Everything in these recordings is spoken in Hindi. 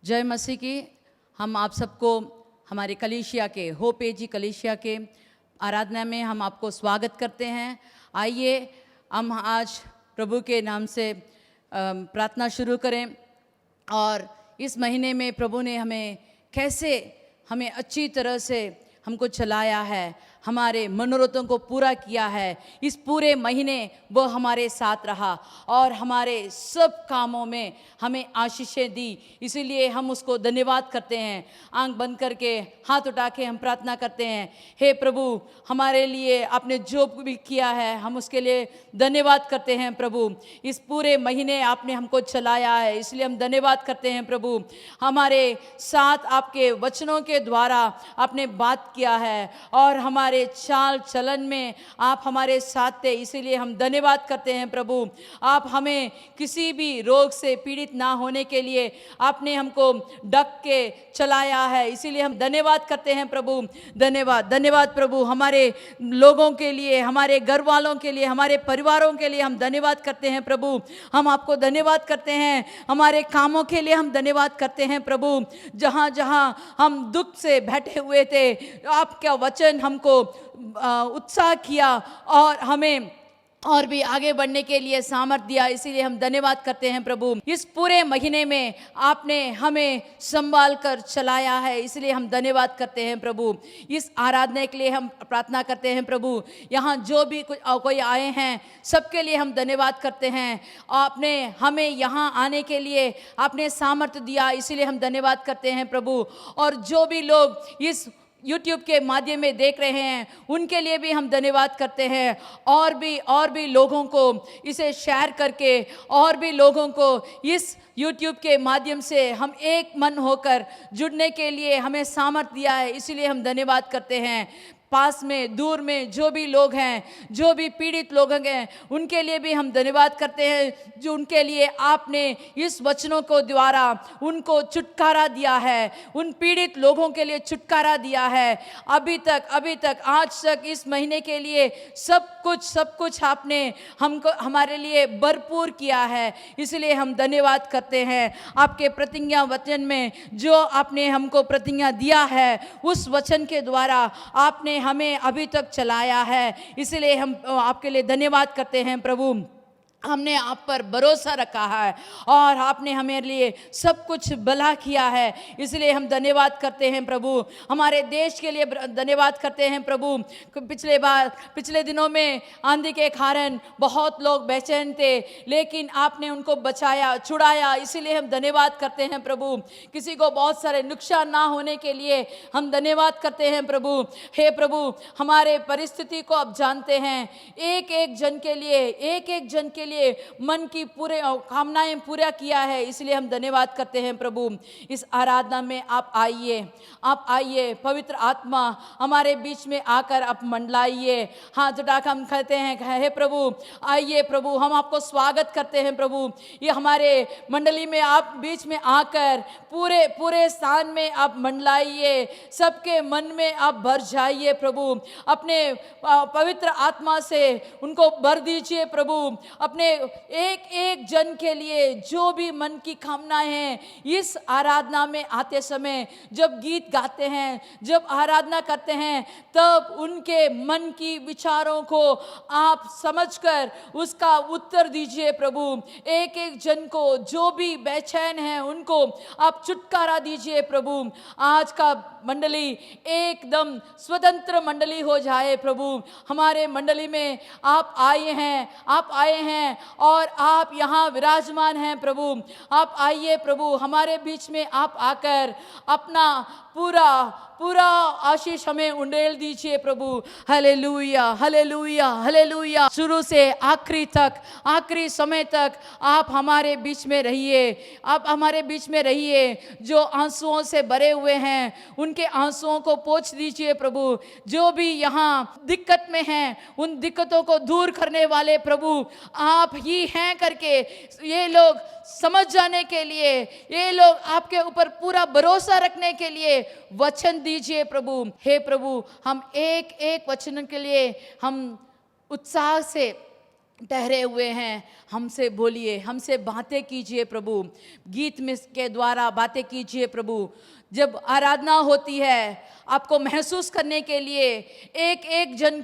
जय मसीह की। हम आप सबको हमारे कलीसिया के होप एजी कलीसिया के आराधना में हम आपको स्वागत करते हैं। आइए हम आज प्रभु के नाम से प्रार्थना शुरू करें। और इस महीने में प्रभु ने हमें अच्छी तरह से हमको चलाया है, हमारे मनोरथों को पूरा किया है। इस पूरे महीने वो हमारे साथ रहा और हमारे सब कामों में हमें आशीषें दी, इसीलिए हम उसको धन्यवाद करते हैं। आंख बंद करके हाथ उठा के हम प्रार्थना करते हैं, हे प्रभु, हमारे लिए आपने जो भी किया है हम उसके लिए धन्यवाद करते हैं। प्रभु, इस पूरे महीने आपने हमको चलाया है, इसलिए हम धन्यवाद करते हैं। प्रभु, हमारे साथ आपके वचनों के द्वारा आपने बात किया है और हमारे चाल चलन में आप हमारे साथ थे, इसीलिए हम धन्यवाद करते हैं। प्रभु, आप हमें किसी भी रोग से पीड़ित ना होने के लिए आपने हमको ढक के चलाया है, इसीलिए हम धन्यवाद करते हैं। प्रभु, धन्यवाद धन्यवाद प्रभु, हमारे लोगों के लिए, हमारे घर वालों के लिए, हमारे परिवारों के लिए हम धन्यवाद करते हैं। प्रभु, हम आपको धन्यवाद करते हैं। हमारे कामों के लिए हम धन्यवाद करते हैं। प्रभु, जहाँ जहाँ हम दुख से बैठे हुए थे, आपका वचन हमको उत्साह किया और हमें और भी आगे बढ़ने के लिए सामर्थ दिया, इसीलिए हम धन्यवाद करते हैं। प्रभु, इस पूरे महीने में आपने हमें संभाल कर चलाया है, इसलिए हम धन्यवाद करते हैं। प्रभु, इस आराधना के लिए हम प्रार्थना करते हैं। प्रभु, यहाँ जो भी कोई आए हैं सबके लिए हम धन्यवाद करते हैं। आपने हमें यहाँ आने के लिए आपने सामर्थ दिया, इसीलिए हम धन्यवाद करते हैं। प्रभु, और जो भी लोग इस YouTube के माध्यम में देख रहे हैं उनके लिए भी हम धन्यवाद करते हैं। और भी लोगों को इसे शेयर करके और भी लोगों को इस YouTube के माध्यम से हम एक मन होकर जुड़ने के लिए हमें सामर्थ दिया है, इसीलिए हम धन्यवाद करते हैं। पास में दूर में जो भी लोग हैं, जो भी पीड़ित लोग हैं, उनके लिए भी हम धन्यवाद करते हैं, जो उनके लिए आपने इस वचनों को द्वारा उनको छुटकारा दिया है, उन पीड़ित लोगों के लिए छुटकारा दिया है। अभी तक आज तक इस महीने के लिए सब कुछ आपने हमको हमारे लिए भरपूर किया है, इसलिए हम धन्यवाद करते हैं। आपके प्रतिज्ञा वचन में जो आपने हमको प्रतिज्ञा दिया है, उस वचन के द्वारा आपने हमें अभी तक चलाया है, इसलिए हम आपके लिए धन्यवाद करते हैं। प्रभु, हमने आप पर भरोसा रखा है और आपने हमारे लिए सब कुछ भला किया है, इसलिए हम धन्यवाद करते हैं। प्रभु, हमारे देश के लिए धन्यवाद करते हैं। प्रभु, पिछले दिनों में आंधी के कारण बहुत लोग बेचैन थे, लेकिन आपने उनको बचाया, छुड़ाया, इसीलिए हम धन्यवाद करते हैं। प्रभु, किसी को बहुत सारे नुकसान ना होने के लिए हम धन्यवाद करते हैं। प्रभु, हे प्रभु, हमारे परिस्थिति को आप जानते हैं। एक एक जन के लिए मन की पूरे कामनाएं पूरा किया है, इसलिए हम धन्यवाद करते हैं। प्रभु, इस आराधना में आप आइए, पवित्र आत्मा हमारे बीच में आकर आप मंडलाइए। हाथ उठाकर हम कहते हैं, हे प्रभु आइए। प्रभु, हम आपको स्वागत करते हैं। प्रभु, ये हमारे मंडली में आप बीच में आकर पूरे स्थान में आप मंडलाइए, सबके मन में आप भर जाइए। प्रभु, अपने पवित्र आत्मा से उनको भर दीजिए। प्रभु, अपने एक जन के लिए जो भी मन की कामनाएं हैं, इस आराधना में आते समय जब गीत गाते हैं, जब आराधना करते हैं, तब उनके मन की विचारों को आप समझकर उसका उत्तर दीजिए। प्रभु, एक जन को जो भी बेचैन है उनको आप छुटकारा दीजिए। प्रभु, आज का मंडली एकदम स्वतंत्र मंडली हो जाए। प्रभु, हमारे मंडली में आप आए हैं और आप यहाँ विराजमान हैं। प्रभु, आप आइए। प्रभु, हमारे बीच में आप आकर अपना पूरा आशीष हमें उंडेल दीजिए। प्रभु, हालेलुया हालेलुया हालेलुया। शुरू से आखिरी समय तक आप हमारे बीच में रहिए। जो आंसुओं से भरे हुए हैं उनके आंसुओं को पोंछ दीजिए। प्रभु, जो भी यहाँ दिक्कत में हैं उन दिक्कतों को दूर करने वाले प्रभु आप ही हैं करके ये लोग समझ जाने के लिए, ये लोग आपके ऊपर पूरा भरोसा रखने के लिए वचन दीजिए। प्रभु, हे प्रभु, हम एक वचन के लिए हम उत्साह से ठहरे हुए हैं, हमसे बोलिए, हमसे बातें कीजिए प्रभु, गीत में के द्वारा बातें कीजिए प्रभु। जब आराधना होती है, आपको महसूस करने के लिए एक एक जन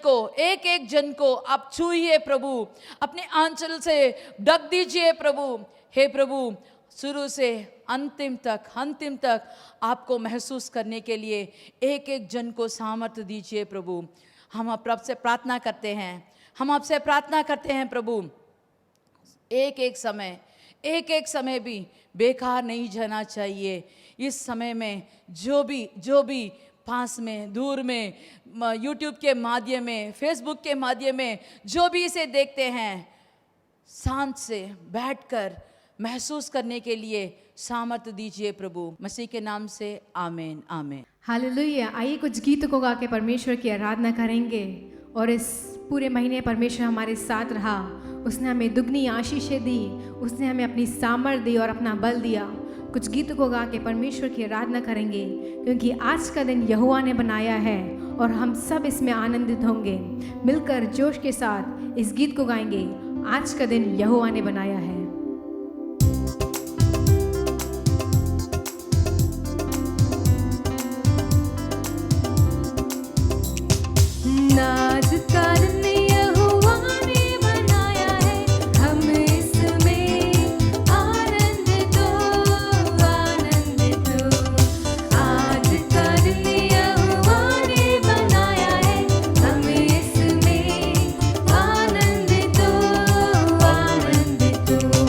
को आप छूइए प्रभु, अपने आंचल से ढक दीजिए प्रभु। हे प्रभु, शुरू से अंतिम तक आपको महसूस करने के लिए एक एक जन को सामर्थ्य दीजिए प्रभु। हम आपसे प्रार्थना करते हैं प्रभु, एक एक समय भी बेकार नहीं जाना चाहिए। इस समय में जो भी पास में, दूर में, यूट्यूब के माध्यम में, फेसबुक के माध्यम में जो भी इसे देखते हैं, शांत से बैठकर महसूस करने के लिए सामर्थ्य दीजिए प्रभु, मसीह के नाम से आमीन आमीन। हालेलुया। आइए कुछ गीतों को गा के परमेश्वर की आराधना करेंगे। और इस पूरे महीने परमेश्वर हमारे साथ रहा, उसने हमें दुगनी आशीषें दी, उसने हमें अपनी सामर्थ दी और अपना बल दिया। कुछ गीतों को गा के परमेश्वर की आराधना करेंगे, क्योंकि आज का दिन यहोवा ने बनाया है और हम सब इसमें आनंदित होंगे। मिलकर जोश के साथ इस गीत को गाएंगे, आज का दिन यहोवा ने बनाया है। नाज करने यहोवा ने बनाया है, हम इसमें आनंदित हो। आज करने यहोवा ने बनाया है, हम इसमें आनंदित हो।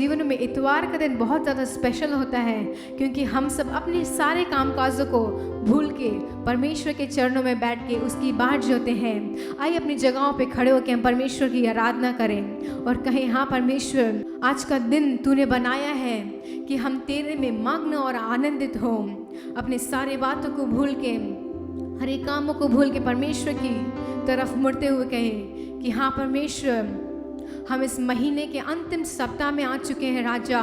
जीवन में इतवार का दिन बहुत ज़्यादा स्पेशल होता है, क्योंकि हम सब अपने सारे कामकाजों को भूल के परमेश्वर के चरणों में बैठ के उसकी बाट जोते हैं। आइए अपनी जगहों पे खड़े होकर हम परमेश्वर की आराधना करें और कहें, हाँ परमेश्वर, आज का दिन तूने बनाया है कि हम तेरे में मग्न और आनंदित हों। अपने सारे बातों को भूल के, हर एक कामों को भूल के परमेश्वर की तरफ मुड़ते हुए कहें कि हाँ परमेश्वर, हम इस महीने के अंतिम सप्ताह में आ चुके हैं राजा।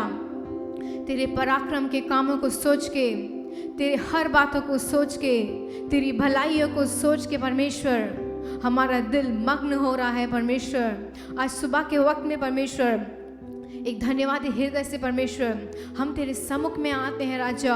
तेरे पराक्रम के कामों को सोच के, तेरे हर बातों को सोच के, तेरी भलाइयों को सोच के परमेश्वर हमारा दिल मग्न हो रहा है। परमेश्वर आज सुबह के वक्त में परमेश्वर एक धन्यवाद हृदय से परमेश्वर हम तेरे सम्मुख में आते हैं राजा,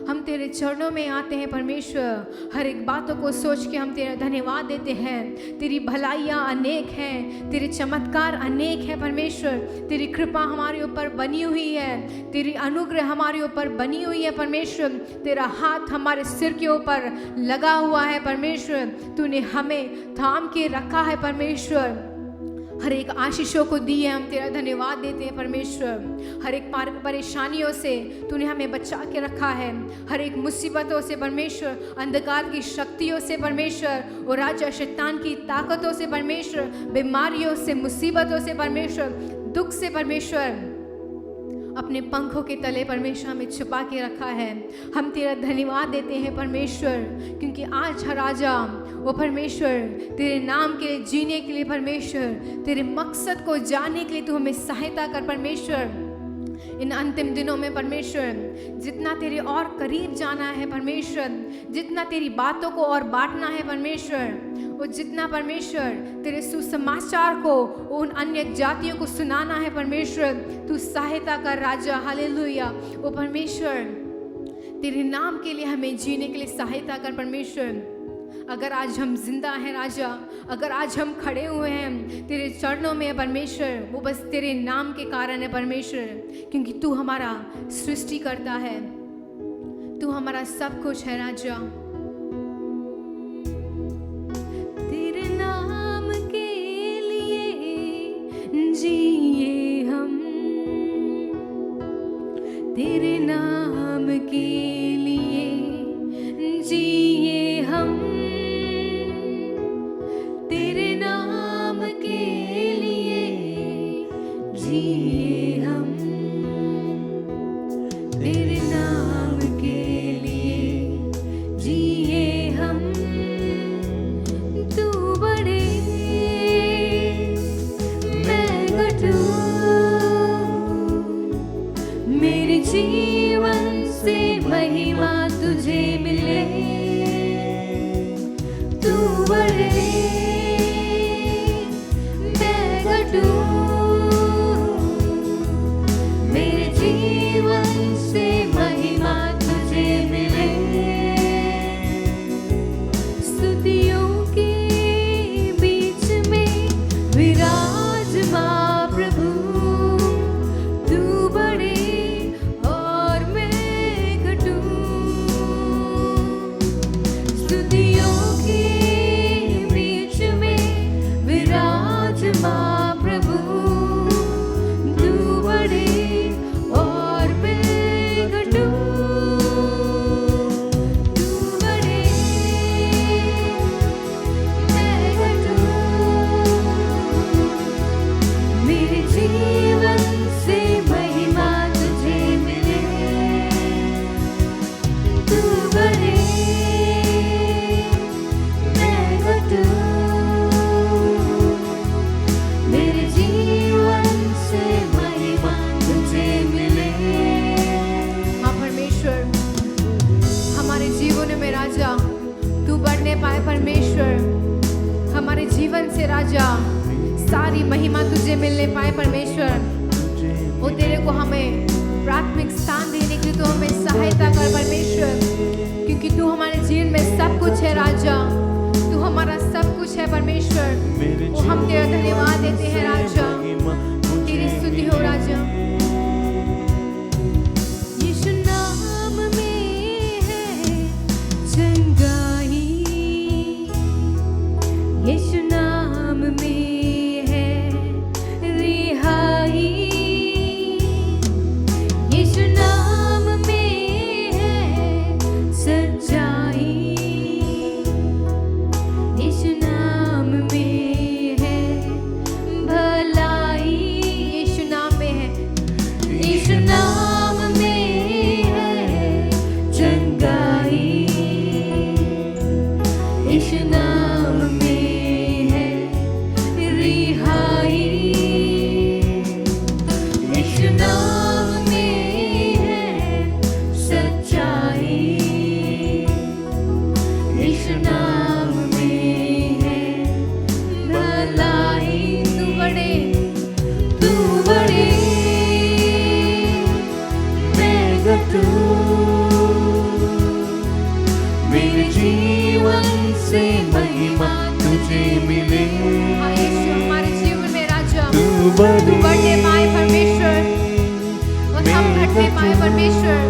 हम तेरे चरणों में आते हैं परमेश्वर। हर एक बातों को सोच के हम तेरा धन्यवाद देते हैं। तेरी भलाइयाँ अनेक हैं, तेरे चमत्कार अनेक हैं परमेश्वर। तेरी कृपा हमारे ऊपर बनी हुई है, तेरी अनुग्रह हमारे ऊपर बनी हुई है परमेश्वर। तेरा हाथ हमारे सिर के ऊपर लगा हुआ है परमेश्वर। तूने हमें थाम के रखा है परमेश्वर। हर एक आशीषों को दिए हम तेरा धन्यवाद देते हैं परमेश्वर। हर एक परेशानियों से तूने हमें बचा के रखा है, हर एक मुसीबतों से परमेश्वर, अंधकार की शक्तियों से परमेश्वर, और राजा शैतान की ताकतों से परमेश्वर, बीमारियों से, मुसीबतों से परमेश्वर, दुख से परमेश्वर, अपने पंखों के तले परमेश्वर हमें छुपा के रखा है। हम तेरा धन्यवाद देते हैं परमेश्वर, क्योंकि आज हर राजा वो परमेश्वर तेरे नाम के लिए जीने के लिए परमेश्वर, तेरे मकसद को जानने के लिए तू हमें सहायता कर परमेश्वर। इन अंतिम दिनों में परमेश्वर जितना तेरे और करीब जाना है परमेश्वर, जितना तेरी बातों को और बांटना है परमेश्वर, वो जितना परमेश्वर तेरे सुसमाचार को उन अन्य जातियों को सुनाना है परमेश्वर, तू सहायता कर राजा। हालेलुया। वो परमेश्वर तेरे नाम के लिए हमें जीने के लिए सहायता कर परमेश्वर। अगर आज हम जिंदा हैं राजा, अगर आज हम खड़े हुए हैं तेरे चरणों में परमेश्वर, वो बस तेरे नाम के कारण है परमेश्वर, क्योंकि तू हमारा सृष्टि करता है, तू हमारा सब कुछ है राजा। तेरे नाम के लिए जिए हम, तेरे नाम के लिए जिए हम, तेरे नाम के लिए जिए हम, तेरे नाम के लिए जिए हम। तू बड़े मैं घटूं, मेरे जीवन से महिमा तुझे मिले। तू बड़े मैं घटूं, मेरे जीवन से महिमा तुझे मिले। स्तुतियों के बीच में विराजमान प्रभु, तू बड़े और मैं घटूं। स्तुतियों के बीच में विराजमान प्रभु, तू बड़े और मैं घटूं। तू बड़े मैं घटूं, मेरे जीवन से महिमा तुझे मिले। तू बड़े मैं घटूं, मेरे जीवन से महिमा तुझे मिले। हाँ परमेश्वर, हमारे जीवन में राजा तू बढ़ने पाए परमेश्वर। हमारे जीवन से राजा सारी महिमा तुझे मिलने पाए परमेश्वर। वो तेरे को हमें प्राथमिक स्थान देने के लिए तू हमें सहायता कर परमेश्वर, क्योंकि तू हमारे जीवन में सब कुछ है राजा, तू हमारा सब कुछ है परमेश्वर। वो हम तेरा धन्यवाद देते हैं राजा, तेरी स्तुति हो राजा। यीशु नाम में है चंगाई, यीशु नाम में है रिहाई, मेरे जीवन से महिमा तुझे मिले। हाँ यीशु, हमारे जीवन में राजा तू तू बढ़ने पाए परमेश्वर, और हम घटने पाए परमेश्वर।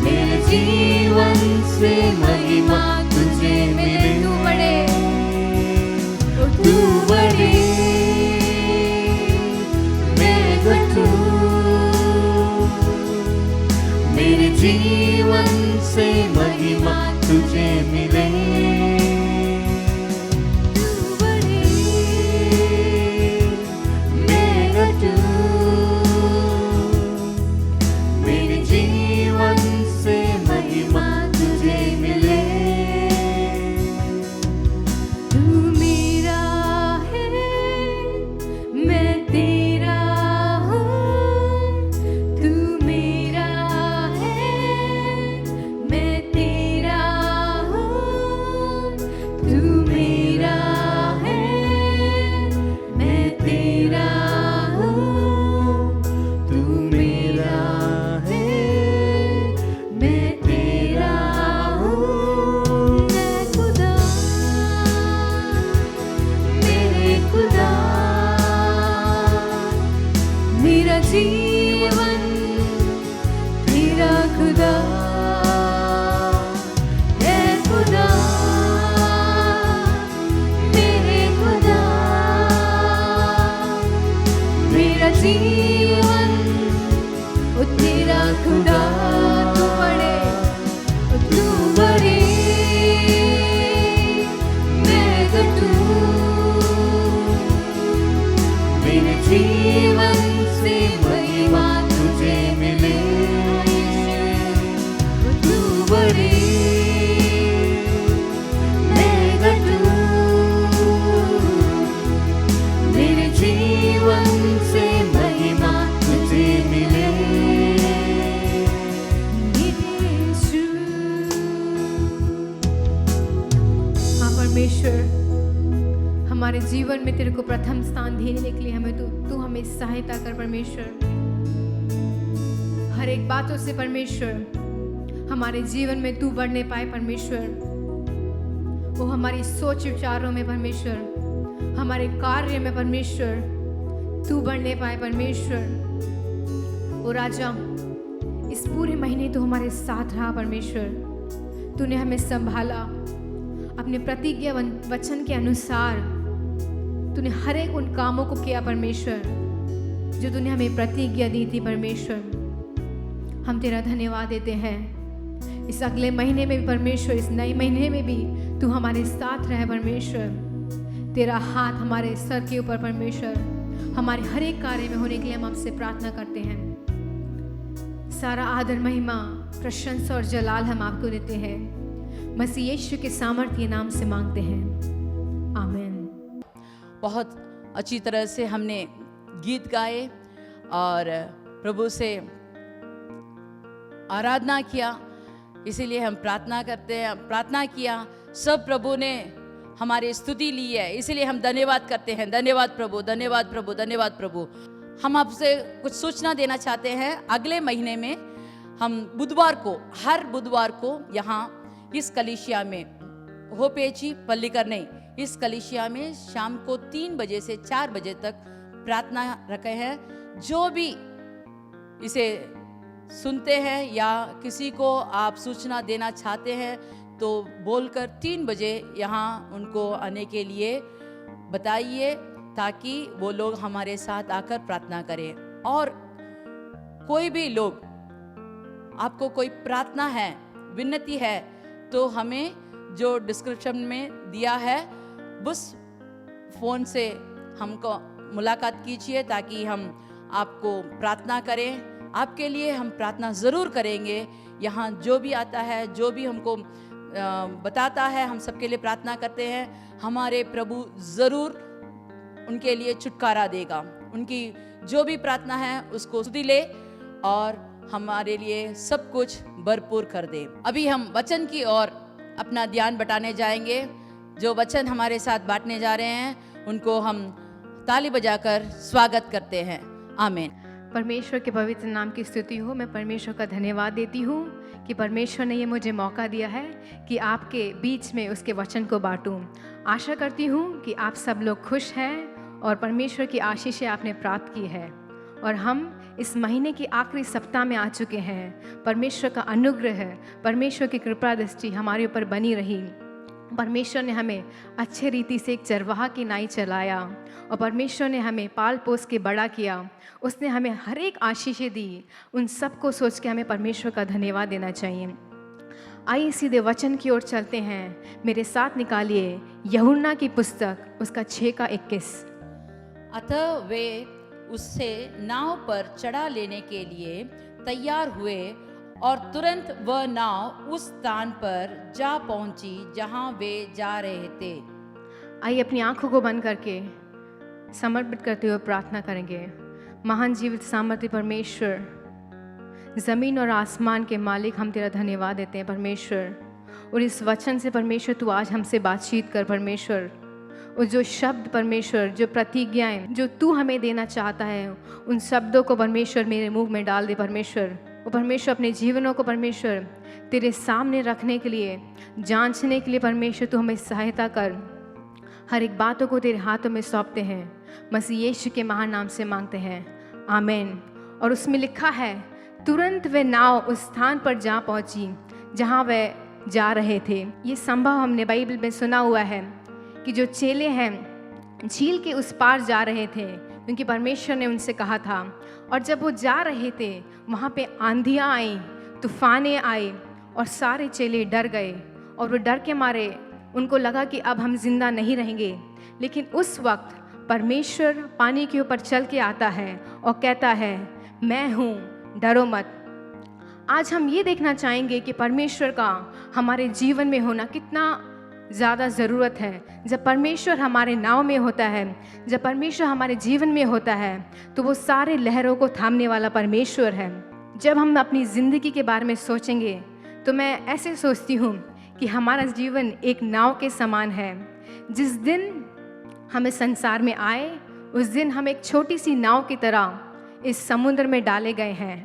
मेरे जीवन से महिमा तुझे मिले। तू बढ़े, तू बढ़े, मैं घटूं। मेरे जीवन से महिमा तुझे मिले। तू बढ़े, मैं घटूं। मेरे जीवन से महिमा तुझे मिले। तू मेरा है, मैं तेरा हूँ। तू मेरा है, मैं तेरा हूँ। तू मेरा है, मैं तेरा हूँ। तू मेरा है, मैं तेरा हूँ। मैं खुदा, मेरे खुदा, मेरा जीवन तेरा खुदा है। खुदा, मेरे खुदा, मेरा जीवन ओ तेरा खुदा। तू बड़े, तू बड़े, मैं घटूं। मेरे जीवन से महिमा तुझे मिले। तू बड़े, मैं घटूं। मेरे जीवन से महिमा तुझे मिले। यीशु। हाँ परमेश्वर, हमारे जीवन में तेरे को प्रथम स्थान देने के लिए हमें तू हमें सहायता कर परमेश्वर। हर एक बातों से परमेश्वर हमारे जीवन में तू बढ़ने पाए परमेश्वर। वो हमारी सोच विचारों में परमेश्वर, हमारे कार्य में परमेश्वर तू बढ़ने पाए परमेश्वर। ओ राजा, इस पूरे महीने तो हमारे साथ रहा परमेश्वर। तूने हमें संभाला अपने प्रतिज्ञा वचन के अनुसार। तूने हर एक उन कामों को किया परमेश्वर जो तूने हमें प्रतिज्ञा दी थी परमेश्वर। हम तेरा धन्यवाद देते हैं। इस अगले महीने में भी परमेश्वर, इस नए महीने में भी तू हमारे साथ रहे परमेश्वर। तेरा हाथ हमारे सर के ऊपर परमेश्वर, हमारे हर एक कार्य में होने के लिए हम आपसे प्रार्थना करते हैं। सारा आदर, महिमा, प्रशंसा और जलाल हम आपको देते हैं। मसीह यीशु के सामर्थ्य नाम से मांगते हैं, आमीन। बहुत अच्छी तरह से हमने गीत गाए और प्रभु से आराधना किया, इसीलिए हम प्रार्थना करते हैं। प्रार्थना किया, सब प्रभु ने हमारी स्तुति ली है, इसीलिए हम धन्यवाद करते हैं। धन्यवाद प्रभु, धन्यवाद प्रभु, धन्यवाद प्रभु। हम आपसे कुछ सूचना देना चाहते हैं। अगले महीने में हम बुधवार को, हर बुधवार को यहाँ इस कलीसिया में, होपेची पल्लीकरनई, इस कलीसिया में शाम को 3 बजे से 4 बजे तक प्रार्थना रखे हैं। जो भी इसे सुनते हैं या किसी को आप सूचना देना चाहते हैं तो बोलकर 3 बजे यहाँ उनको आने के लिए बताइए, ताकि वो लोग हमारे साथ आकर प्रार्थना करें। और कोई भी लोग, आपको कोई प्रार्थना है, विनती है, तो हमें जो डिस्क्रिप्शन में दिया है बस फ़ोन से हमको मुलाकात कीजिए, ताकि हम आपको प्रार्थना करें। आपके लिए हम प्रार्थना ज़रूर करेंगे। यहाँ जो भी आता है, जो भी हमको बताता है, हम सबके लिए प्रार्थना करते हैं। हमारे प्रभु ज़रूर उनके लिए छुटकारा देगा। उनकी जो भी प्रार्थना है उसको सुधी ले और हमारे लिए सब कुछ भरपूर कर दे। अभी हम वचन की ओर अपना ध्यान बटाने जाएंगे। जो वचन हमारे साथ बांटने जा रहे हैं उनको हम ताली बजाकर स्वागत करते हैं। आमीन। परमेश्वर के पवित्र नाम की स्तुति हो। मैं परमेश्वर का धन्यवाद देती हूँ कि परमेश्वर ने ये मुझे मौका दिया है कि आपके बीच में उसके वचन को बांटूं। आशा करती हूँ कि आप सब लोग खुश हैं और परमेश्वर की आशीषें आपने प्राप्त की है। और हम इस महीने की आखिरी सप्ताह में आ चुके हैं। परमेश्वर का अनुग्रह, परमेश्वर की कृपा दृष्टि हमारे ऊपर बनी रही। परमेश्वर ने हमें अच्छे रीति से एक चरवाहा की नाई चलाया और परमेश्वर ने हमें पाल पोस के बड़ा किया। उसने हमें हर एक आशीषें दी। उन सब को सोच के हमें परमेश्वर का धन्यवाद देना चाहिए। आइए सीधे वचन की ओर चलते हैं। मेरे साथ निकालिए यूहन्ना की पुस्तक उसका 6:21। अतः वे उससे नाव पर चढ़ा लेने के लिए तैयार हुए और तुरंत वह नाव उस स्थान पर जा पहुंची जहां वे जा रहे थे। आइए अपनी आंखों को बंद करके समर्पित करते हुए प्रार्थना करेंगे। महान जीवित सामर्थ्य परमेश्वर, ज़मीन और आसमान के मालिक, हम तेरा धन्यवाद देते हैं परमेश्वर। और इस वचन से परमेश्वर तू आज हमसे बातचीत कर परमेश्वर। और जो शब्द परमेश्वर, जो प्रतिज्ञाएं जो तू हमें देना चाहता है, उन शब्दों को परमेश्वर मेरे मुंह में डाल दे परमेश्वर। और परमेश्वर अपने जीवनों को परमेश्वर तेरे सामने रखने के लिए, जांचने के लिए परमेश्वर तू हमें सहायता कर। हर एक बातों को तेरे हाथों में सौंपते हैं। मसीह यीशु के महान नाम से मांगते हैं, आमीन। और उसमें लिखा है, तुरंत वे नाव उस स्थान पर जा पहुंची जहां वे जा रहे थे। ये संभव हमने बाइबल में सुना हुआ है कि जो चेले हैं झील के उस पार जा रहे थे, क्योंकि परमेश्वर ने उनसे कहा था। और जब वो जा रहे थे वहाँ पे आंधियाँ आई, तूफानें आई और सारे चेले डर गए। और वो डर के मारे उनको लगा कि अब हम जिंदा नहीं रहेंगे। लेकिन उस वक्त परमेश्वर पानी के ऊपर चल के आता है और कहता है, मैं हूँ, डरो मत। आज हम ये देखना चाहेंगे कि परमेश्वर का हमारे जीवन में होना कितना ज़्यादा ज़रूरत है। जब परमेश्वर हमारे नाव में होता है, जब परमेश्वर हमारे जीवन में होता है, तो वो सारे लहरों को थामने वाला परमेश्वर है। जब हम अपनी ज़िंदगी के बारे में सोचेंगे तो मैं ऐसे सोचती हूँ कि हमारा जीवन एक नाव के समान है। जिस दिन हमें संसार में आए, उस दिन हम एक छोटी सी नाव की तरह इस समुद्र में डाले गए हैं।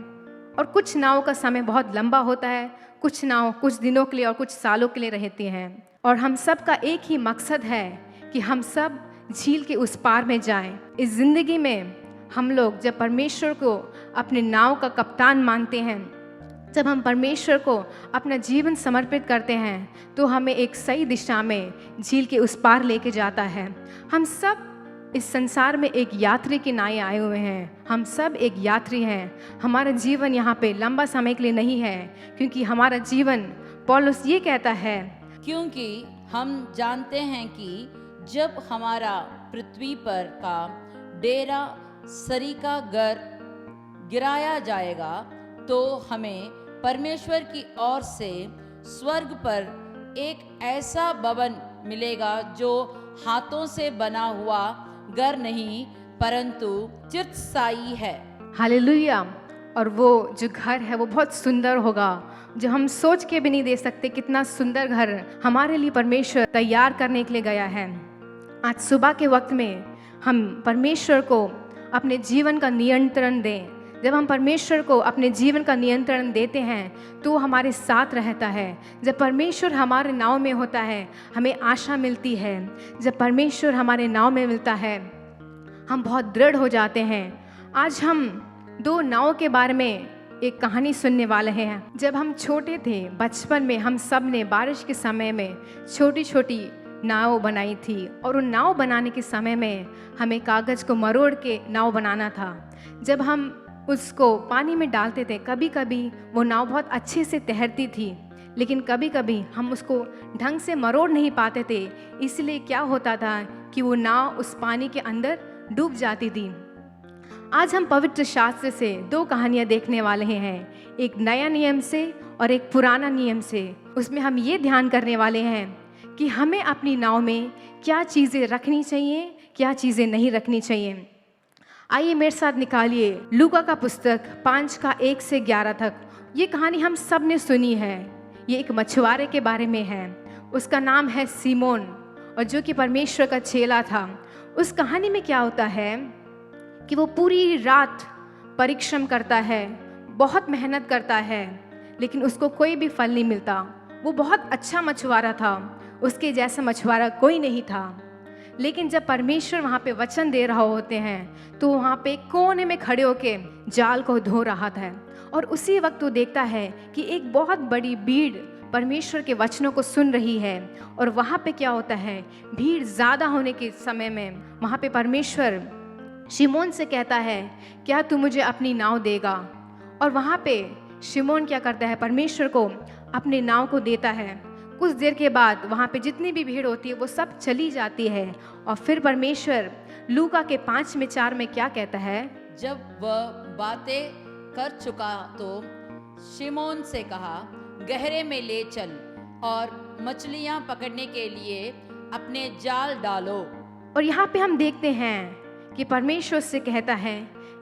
और कुछ नाव का समय बहुत लंबा होता है, कुछ नाव कुछ दिनों के लिए और कुछ सालों के लिए रहती हैं। और हम सब का एक ही मकसद है कि हम सब झील के उस पार में जाएं। इस ज़िंदगी में हम लोग जब परमेश्वर को अपने नाव का कप्तान मानते हैं, जब हम परमेश्वर को अपना जीवन समर्पित करते हैं, तो हमें एक सही दिशा में झील के उस पार लेके जाता है। हम सब इस संसार में एक यात्री के नाए आए हुए हैं। हम सब एक यात्री हैं। हमारा जीवन यहाँ पे लंबा समय के लिए नहीं है, क्योंकि हमारा जीवन, पौलुस ये कहता है, क्योंकि हम जानते हैं कि जब हमारा पृथ्वी पर का डेरा सरीका घर गिराया जाएगा, तो हमें परमेश्वर की ओर से स्वर्ग पर एक ऐसा भवन मिलेगा जो हाथों से बना हुआ घर नहीं, परंतु चिरस्थायी है। हालेलुया। और वो जो घर है वो बहुत सुंदर होगा, जो हम सोच के भी नहीं दे सकते। कितना सुंदर घर हमारे लिए परमेश्वर तैयार करने के लिए गया है। आज सुबह के वक्त में हम परमेश्वर को अपने जीवन का नियंत्रण दें। जब हम परमेश्वर को अपने जीवन का नियंत्रण देते हैं तो वो हमारे साथ रहता है। जब परमेश्वर हमारे नाव में होता है, हमें आशा मिलती है। जब परमेश्वर हमारे नाव में मिलता है, हम बहुत दृढ़ हो जाते हैं। आज हम 2 नाव के बारे में एक कहानी सुनने वाले हैं। जब हम छोटे थे, बचपन में, हम सब ने बारिश के समय में छोटी छोटी नाव बनाई थी। और उन नाव बनाने के समय में हमें कागज़ को मरोड़ के नाव बनाना था। जब हम उसको पानी में डालते थे, कभी कभी वो नाव बहुत अच्छे से तैरती थी, लेकिन कभी कभी हम उसको ढंग से मरोड़ नहीं पाते थे। इसलिए क्या होता था कि वो नाव उस पानी के अंदर डूब जाती थी। आज हम पवित्र शास्त्र से 2 कहानियाँ देखने वाले हैं, एक नया नियम से और एक पुराना नियम से। उसमें हम ये ध्यान करने वाले हैं कि हमें अपनी नाव में क्या चीज़ें रखनी चाहिए, क्या चीज़ें नहीं रखनी चाहिए। आइए मेरे साथ निकालिए लूका का पुस्तक 5:1 से 11 तक। ये कहानी हम सब ने सुनी है। ये एक मछुआरे के बारे में है। उसका नाम है सीमोन, और जो कि परमेश्वर का चेला था। उस कहानी में क्या होता है कि वो पूरी रात परिश्रम करता है, बहुत मेहनत करता है, लेकिन उसको कोई भी फल नहीं मिलता। वो बहुत अच्छा मछुआरा था, उसके जैसा मछुआरा कोई नहीं था। लेकिन जब परमेश्वर वहाँ पे वचन दे रहा होते हैं तो वहाँ पे कोने में खड़े होके जाल को धो रहा था। और उसी वक्त वो देखता है कि एक बहुत बड़ी भीड़ परमेश्वर के वचनों को सुन रही है। और वहाँ पे क्या होता है, भीड़ ज़्यादा होने के समय में वहाँ पे परमेश्वर शिमोन से कहता है, क्या तू मुझे अपनी नाव देगा? और वहाँ पे शिमोन क्या करता है, परमेश्वर को अपने नाव को देता है। कुछ देर के बाद वहाँ पे जितनी भी भीड़ होती है वो सब चली जाती है। और फिर परमेश्वर लूका के 5:4 में क्या कहता है, जब वह बातें कर चुका तो शिमोन से कहा, गहरे में ले चल और मछलियां पकड़ने के लिए अपने जाल डालो। और यहाँ पे हम देखते हैं कि परमेश्वर से कहता है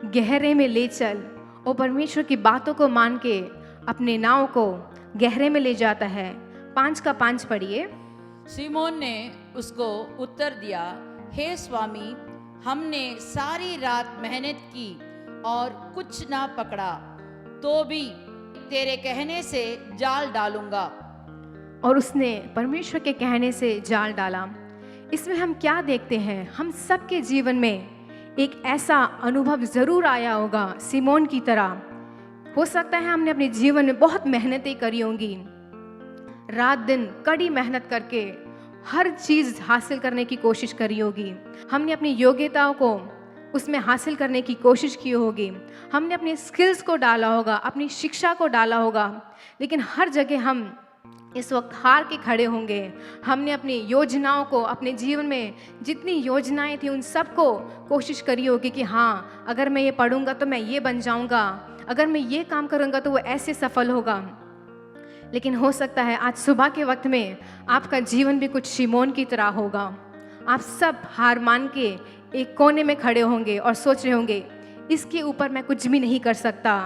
गहरे में ले चल, और परमेश्वर की बातों को मान के अपने नाव को गहरे में ले जाता है। 5 पढ़िए। शिमोन ने उसको उत्तर दिया, हे स्वामी, हमने सारी रात मेहनत की और कुछ ना पकड़ा, तो भी तेरे कहने से जाल डालूंगा। और उसने परमेश्वर के कहने से जाल डाला। इसमें हम क्या देखते हैं, हम सबके जीवन में एक ऐसा अनुभव ज़रूर आया होगा सिमोन की तरह। हो सकता है हमने अपने जीवन में बहुत मेहनतें करी होंगी, रात दिन कड़ी मेहनत करके हर चीज़ हासिल करने की कोशिश करी होगी। हमने अपनी योग्यताओं को उसमें हासिल करने की कोशिश की होगी, हमने अपने स्किल्स को डाला होगा, अपनी शिक्षा को डाला होगा, लेकिन हर जगह हम इस वक्त हार के खड़े होंगे। हमने अपनी योजनाओं को, अपने जीवन में जितनी योजनाएं थी उन सब को कोशिश करी होगी कि हाँ, अगर मैं ये पढ़ूंगा तो मैं ये बन जाऊंगा, अगर मैं ये काम करूंगा तो वो ऐसे सफल होगा। लेकिन हो सकता है आज सुबह के वक्त में आपका जीवन भी कुछ शिमोन की तरह होगा। आप सब हार मान के एक कोने में खड़े होंगे और सोच रहे होंगे, इसके ऊपर मैं कुछ भी नहीं कर सकता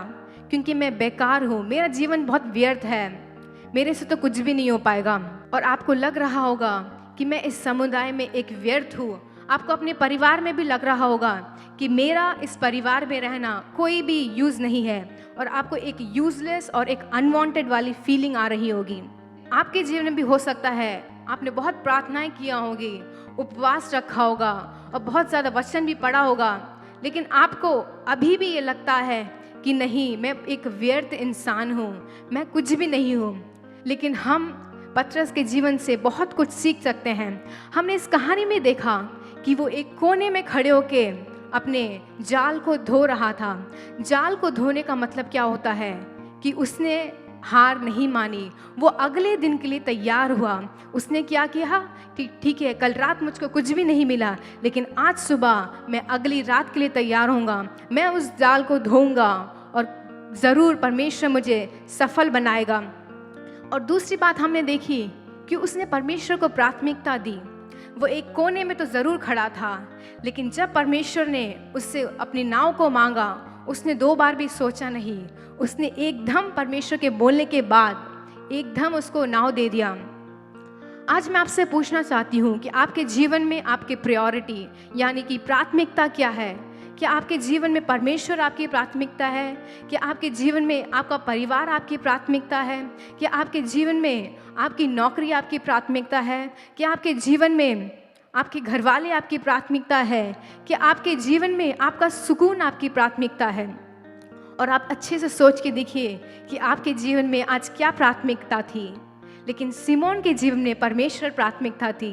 क्योंकि मैं बेकार हूँ, मेरा जीवन बहुत व्यर्थ है, मेरे से तो कुछ भी नहीं हो पाएगा। और आपको लग रहा होगा कि मैं इस समुदाय में एक व्यर्थ हूँ। आपको अपने परिवार में भी लग रहा होगा कि मेरा इस परिवार में रहना कोई भी यूज़ नहीं है, और आपको एक यूजलेस और एक अनवांटेड वाली फीलिंग आ रही होगी। आपके जीवन में भी हो सकता है आपने बहुत प्रार्थनाएं किया होगी, उपवास रखा होगा और बहुत ज़्यादा वचन भी पढ़ा होगा, लेकिन आपको अभी भी ये लगता है कि नहीं, मैं एक व्यर्थ इंसान हूँ, मैं कुछ भी नहीं हूँ। लेकिन हम पतरस के जीवन से बहुत कुछ सीख सकते हैं। हमने इस कहानी में देखा कि वो एक कोने में खड़े होके अपने जाल को धो रहा था। जाल को धोने का मतलब क्या होता है कि उसने हार नहीं मानी, वो अगले दिन के लिए तैयार हुआ। उसने क्या किया कि ठीक है, कल रात मुझको कुछ भी नहीं मिला, लेकिन आज सुबह मैं अगली रात के लिए तैयार होऊंगा, मैं उस जाल को धोऊंगा और ज़रूर परमेश्वर मुझे सफल बनाएगा। और दूसरी बात हमने देखी कि उसने परमेश्वर को प्राथमिकता दी। वो एक कोने में तो ज़रूर खड़ा था, लेकिन जब परमेश्वर ने उससे अपनी नाव को मांगा, उसने 2 बार भी सोचा नहीं। उसने एकदम परमेश्वर के बोलने के बाद एकदम उसको नाव दे दिया। आज मैं आपसे पूछना चाहती हूँ कि आपके जीवन में आपकी प्रायोरिटी यानी कि प्राथमिकता क्या है? क्या आपके जीवन में परमेश्वर आपकी प्राथमिकता है? क्या आपके जीवन में आपका परिवार आपकी प्राथमिकता है? क्या आपके जीवन में आपकी नौकरी आपकी प्राथमिकता है? क्या आपके जीवन में आपके घरवाले आपकी प्राथमिकता है? क्या आपके जीवन में आपका सुकून आपकी प्राथमिकता है? और आप अच्छे से सोच के देखिए कि आपके जीवन में आज क्या प्राथमिकता थी। लेकिन सिमोन के जीवन में परमेश्वर प्राथमिकता थी,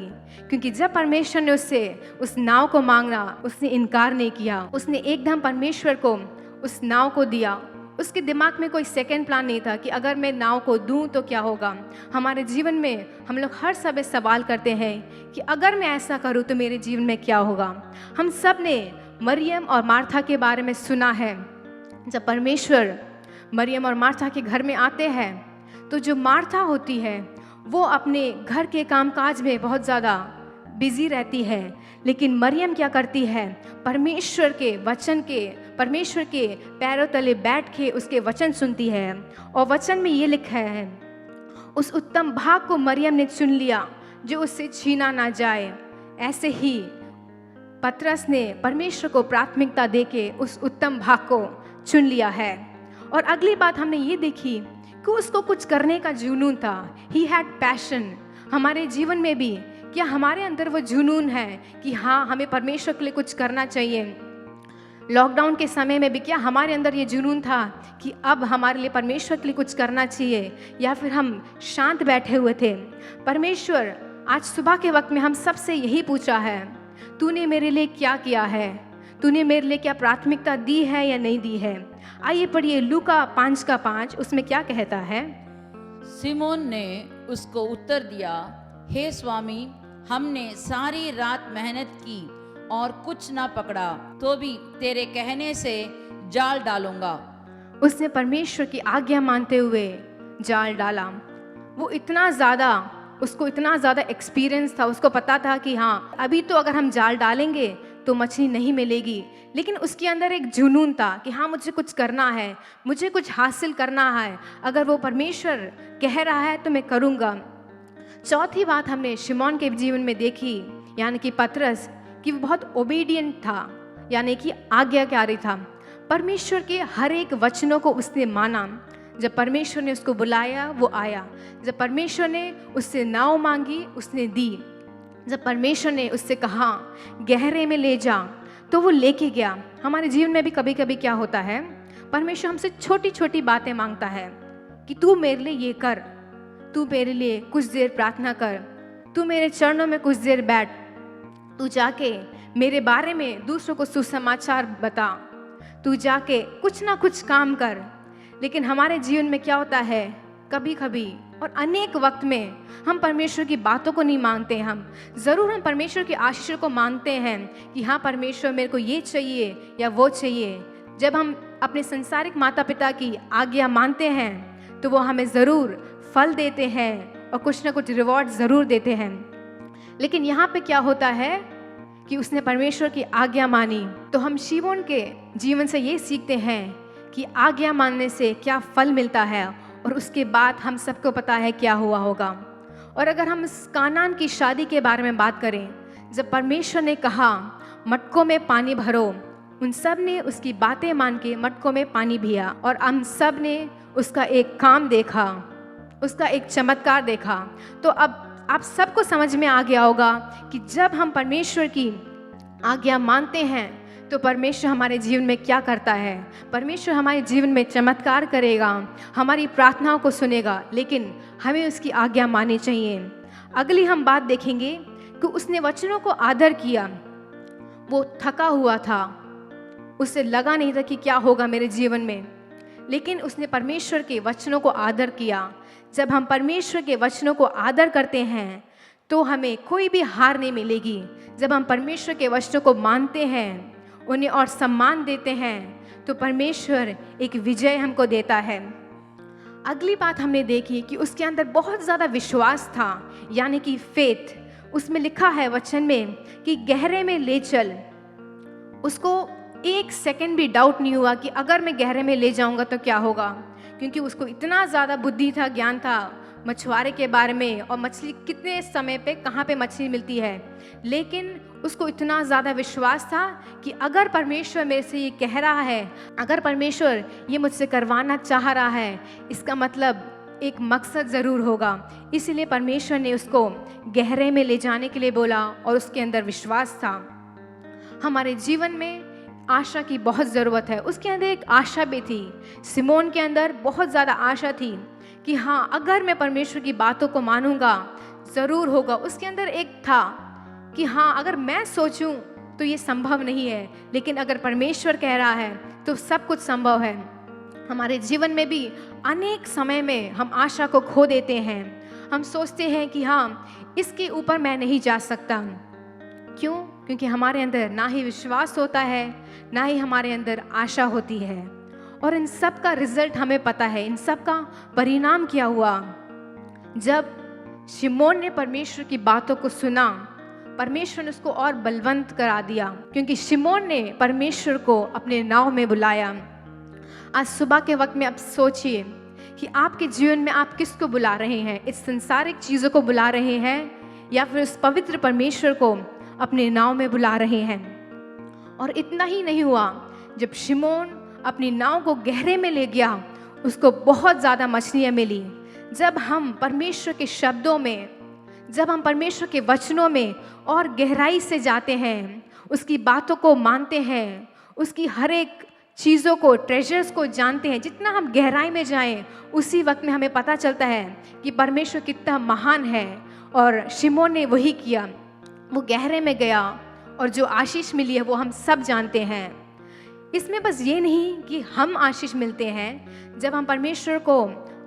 क्योंकि जब परमेश्वर ने उससे उस नाव को मांगा, उसने इनकार नहीं किया। उसने एकदम परमेश्वर को उस नाव को दिया। उसके दिमाग में कोई सेकंड प्लान नहीं था कि अगर मैं नाव को दूं तो क्या होगा। हमारे जीवन में हम लोग हर समय सवाल करते हैं कि अगर मैं ऐसा करूं तो मेरे जीवन में क्या होगा। हम सब ने मरियम और मार्था के बारे में सुना है। जब परमेश्वर मरियम और मार्था के घर में आते हैं तो जो मार्था होती है वो अपने घर के कामकाज में बहुत ज़्यादा बिजी रहती है, लेकिन मरियम क्या करती है, परमेश्वर के वचन के, परमेश्वर के पैरों तले बैठ के उसके वचन सुनती है। और वचन में ये लिखा है, उस उत्तम भाग को मरियम ने चुन लिया जो उससे छीना ना जाए। ऐसे ही पतरस ने परमेश्वर को प्राथमिकता देके उस उत्तम भाग को चुन लिया है। और अगली बात हमने ये देखी कि उसको कुछ करने का जुनून था। He had passion. हमारे जीवन में भी क्या हमारे अंदर वो जुनून है कि हाँ, हमें परमेश्वर के लिए कुछ करना चाहिए। लॉकडाउन के समय में भी क्या हमारे अंदर ये जुनून था कि अब हमारे लिए परमेश्वर के लिए कुछ करना चाहिए, या फिर हम शांत बैठे हुए थे? परमेश्वर आज सुबह के वक्त में हम सबसे यही पूछा है, तूने मेरे लिए क्या किया है? तूने मेरे लिए क्या प्राथमिकता दी है या नहीं दी है? आइए पढ़िए लूका 5:5, उसमें क्या कहता है? सिमोन ने उसको उत्तर दिया, हे स्वामी, हमने सारी रात मेहनत की और कुछ ना पकड़ा, तो भी तेरे कहने से जाल डालूंगा। उसने परमेश्वर की आज्ञा मानते हुए जाल डाला। वो उसको इतना ज़्यादा एक्सपीरियंस था, उसको पता था कि हाँ, अभी तो अगर हम जाल डालेंगे तो मछली नहीं मिलेगी, लेकिन उसके अंदर एक जुनून था कि हाँ, मुझे कुछ करना है, मुझे कुछ हासिल करना है, अगर वो परमेश्वर कह रहा है तो मैं करूँगा। चौथी बात हमने शिमोन के जीवन में देखी, यानी कि पतरस, कि वो बहुत ओबीडियंट था, यानी कि आज्ञाकारी था। परमेश्वर के हर एक वचनों को उसने माना। जब परमेश्वर ने उसको बुलाया वो आया, जब परमेश्वर ने उससे नाव मांगी उसने दी, जब परमेश्वर ने उससे कहा गहरे में ले जा तो वो लेके गया। हमारे जीवन में भी कभी कभी क्या होता है, परमेश्वर हमसे छोटी छोटी बातें मांगता है कि तू मेरे लिए ये कर, तू मेरे लिए कुछ देर प्रार्थना कर, तू मेरे चरणों में कुछ देर बैठ, तू जाके मेरे बारे में दूसरों को सुसमाचार बता, तू जाके कुछ ना कुछ काम कर। लेकिन हमारे जीवन में क्या होता है, कभी कभी और अनेक वक्त में हम परमेश्वर की बातों को नहीं मानते। हम परमेश्वर की आशीष को मानते हैं कि हाँ, परमेश्वर मेरे को ये चाहिए या वो चाहिए। जब हम अपने संसारिक माता पिता की आज्ञा मानते हैं तो वो हमें ज़रूर फल देते हैं और कुछ ना कुछ रिवॉर्ड ज़रूर देते हैं। लेकिन यहाँ पे क्या होता है कि उसने परमेश्वर की आज्ञा मानी। तो हम शिमोन के जीवन से ये सीखते हैं कि आज्ञा मानने से क्या फल मिलता है, और उसके बाद हम सबको पता है क्या हुआ होगा। और अगर हम इस कानान की शादी के बारे में बात करें, जब परमेश्वर ने कहा मटकों में पानी भरो, उन सब ने उसकी बातें मान के मटकों में पानी भरा, और हम सब ने उसका एक काम देखा, उसका एक चमत्कार देखा। तो अब आप सबको समझ में आ गया होगा कि जब हम परमेश्वर की आज्ञा मानते हैं तो परमेश्वर हमारे जीवन में क्या करता है। परमेश्वर हमारे जीवन में चमत्कार करेगा, हमारी प्रार्थनाओं को सुनेगा, लेकिन हमें उसकी आज्ञा माननी चाहिए। अगली हम बात देखेंगे कि उसने वचनों को आदर किया। वो थका हुआ था, उसे लगा नहीं था कि क्या होगा मेरे जीवन में, लेकिन उसने परमेश्वर के वचनों को आदर किया। जब हम परमेश्वर के वचनों को आदर करते हैं तो हमें कोई भी हार नहीं मिलेगी। जब हम परमेश्वर के वचनों को मानते हैं, उन्हें और सम्मान देते हैं, तो परमेश्वर एक विजय हमको देता है। अगली बात हमने देखी कि उसके अंदर बहुत ज़्यादा विश्वास था, यानी कि फेथ। उसमें लिखा है वचन में कि गहरे में ले चल। उसको एक सेकंड भी डाउट नहीं हुआ कि अगर मैं गहरे में ले जाऊंगा तो क्या होगा, क्योंकि उसको इतना ज़्यादा बुद्धि था, ज्ञान था मछुआरे के बारे में और मछली कितने समय पे कहाँ पे मछली मिलती है। लेकिन उसको इतना ज़्यादा विश्वास था कि अगर परमेश्वर मेरे से ये कह रहा है, अगर परमेश्वर ये मुझसे करवाना चाह रहा है, इसका मतलब एक मकसद ज़रूर होगा। इसीलिए परमेश्वर ने उसको गहरे में ले जाने के लिए बोला और उसके अंदर विश्वास था। हमारे जीवन में आशा की बहुत ज़रूरत है। उसके अंदर एक आशा भी थी, सिमोन के अंदर बहुत ज़्यादा आशा थी कि हाँ, अगर मैं परमेश्वर की बातों को मानूंगा ज़रूर होगा। उसके अंदर एक था कि हाँ, अगर मैं सोचूं तो ये संभव नहीं है, लेकिन अगर परमेश्वर कह रहा है तो सब कुछ संभव है। हमारे जीवन में भी अनेक समय में हम आशा को खो देते हैं। हम सोचते हैं कि हाँ, इसके ऊपर मैं नहीं जा सकता। क्यों? क्योंकि हमारे अंदर ना ही विश्वास होता है, ना ही हमारे अंदर आशा होती है। और इन सब का रिजल्ट हमें पता है, इन सब का परिणाम क्या हुआ। जब शिमोन ने परमेश्वर की बातों को सुना, परमेश्वर ने उसको और बलवंत करा दिया, क्योंकि शिमोन ने परमेश्वर को अपने नाव में बुलाया। आज सुबह के वक्त में आप सोचिए कि आपके जीवन में आप किसको बुला रहे हैं, इस संसारिक चीज़ों को बुला रहे हैं या फिर उस पवित्र परमेश्वर को अपने नाव में बुला रहे हैं। और इतना ही नहीं हुआ, जब शिमोन अपनी नाव को गहरे में ले गया, उसको बहुत ज़्यादा मछलियाँ मिली। जब हम परमेश्वर के शब्दों में, जब हम परमेश्वर के वचनों में और गहराई से जाते हैं, उसकी बातों को मानते हैं, उसकी हर एक चीज़ों को, ट्रेजर्स को जानते हैं, जितना हम गहराई में जाएं, उसी वक्त में हमें पता चलता है कि परमेश्वर कितना महान है। और शिमोन ने वही किया, वो गहरे में गया और जो आशीष मिली है वो हम सब जानते हैं। इसमें बस ये नहीं कि हम आशीष मिलते हैं, जब हम परमेश्वर को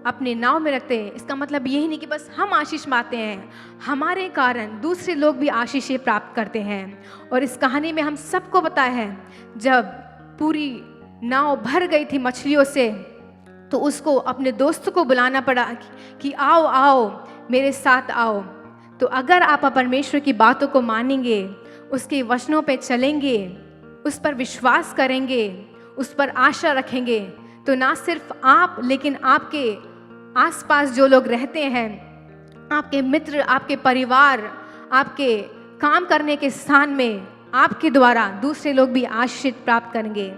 अपने नाव में रखते हैं, इसका मतलब यही नहीं कि बस हम आशीष पाते हैं, हमारे कारण दूसरे लोग भी आशीषें प्राप्त करते हैं। और इस कहानी में हम सबको पता है, जब पूरी नाव भर गई थी मछलियों से, तो उसको अपने दोस्तों को बुलाना पड़ा कि आओ आओ मेरे साथ आओ। तो अगर आप परमेश्वर की बातों को मानेंगे, उसके वचनों पे चलेंगे, उस पर विश्वास करेंगे, उस पर आशा रखेंगे, तो ना सिर्फ आप लेकिन आपके आसपास जो लोग रहते हैं, आपके मित्र, आपके परिवार, आपके काम करने के स्थान में आपके द्वारा दूसरे लोग भी आशीष प्राप्त करेंगे।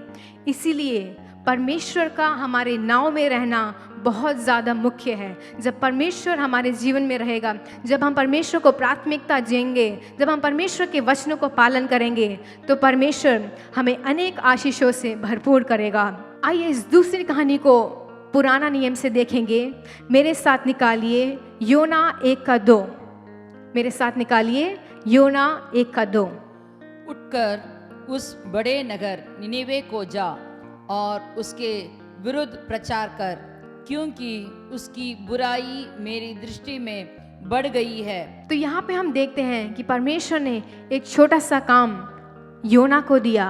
इसीलिए परमेश्वर का हमारे नाव में रहना बहुत ज़्यादा मुख्य है। जब परमेश्वर हमारे जीवन में रहेगा, जब हम परमेश्वर को प्राथमिकता देंगे, जब हम परमेश्वर के वचनों को पालन करेंगे, तो परमेश्वर हमें अनेक आशीषों से भरपूर करेगा। आइए इस दूसरी कहानी को पुराना नियम से देखेंगे। मेरे साथ निकालिए योना 1:2। मेरे साथ निकालिए योना 1:2। उठकर उस बड़े नगर निनेवे को जा और उसके विरुद्ध प्रचार कर, क्योंकि उसकी बुराई मेरी दृष्टि में बढ़ गई है। तो यहाँ पे हम देखते हैं कि परमेश्वर ने एक छोटा सा काम योना को दिया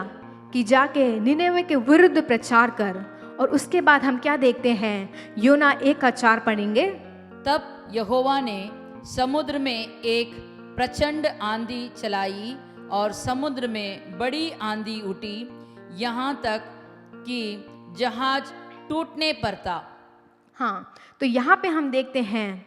कि जाके निनेवे के विरुद्ध प्रचार कर। और उसके बाद हम क्या देखते हैं, योना 1:4 पढ़ेंगे। तब यहोवा ने समुद्र में एक प्रचंड आंधी चलाई और समुद्र में बड़ी आंधी उठी, यहाँ तक कि जहाज टूटने पर था। हाँ, तो यहाँ पे हम देखते हैं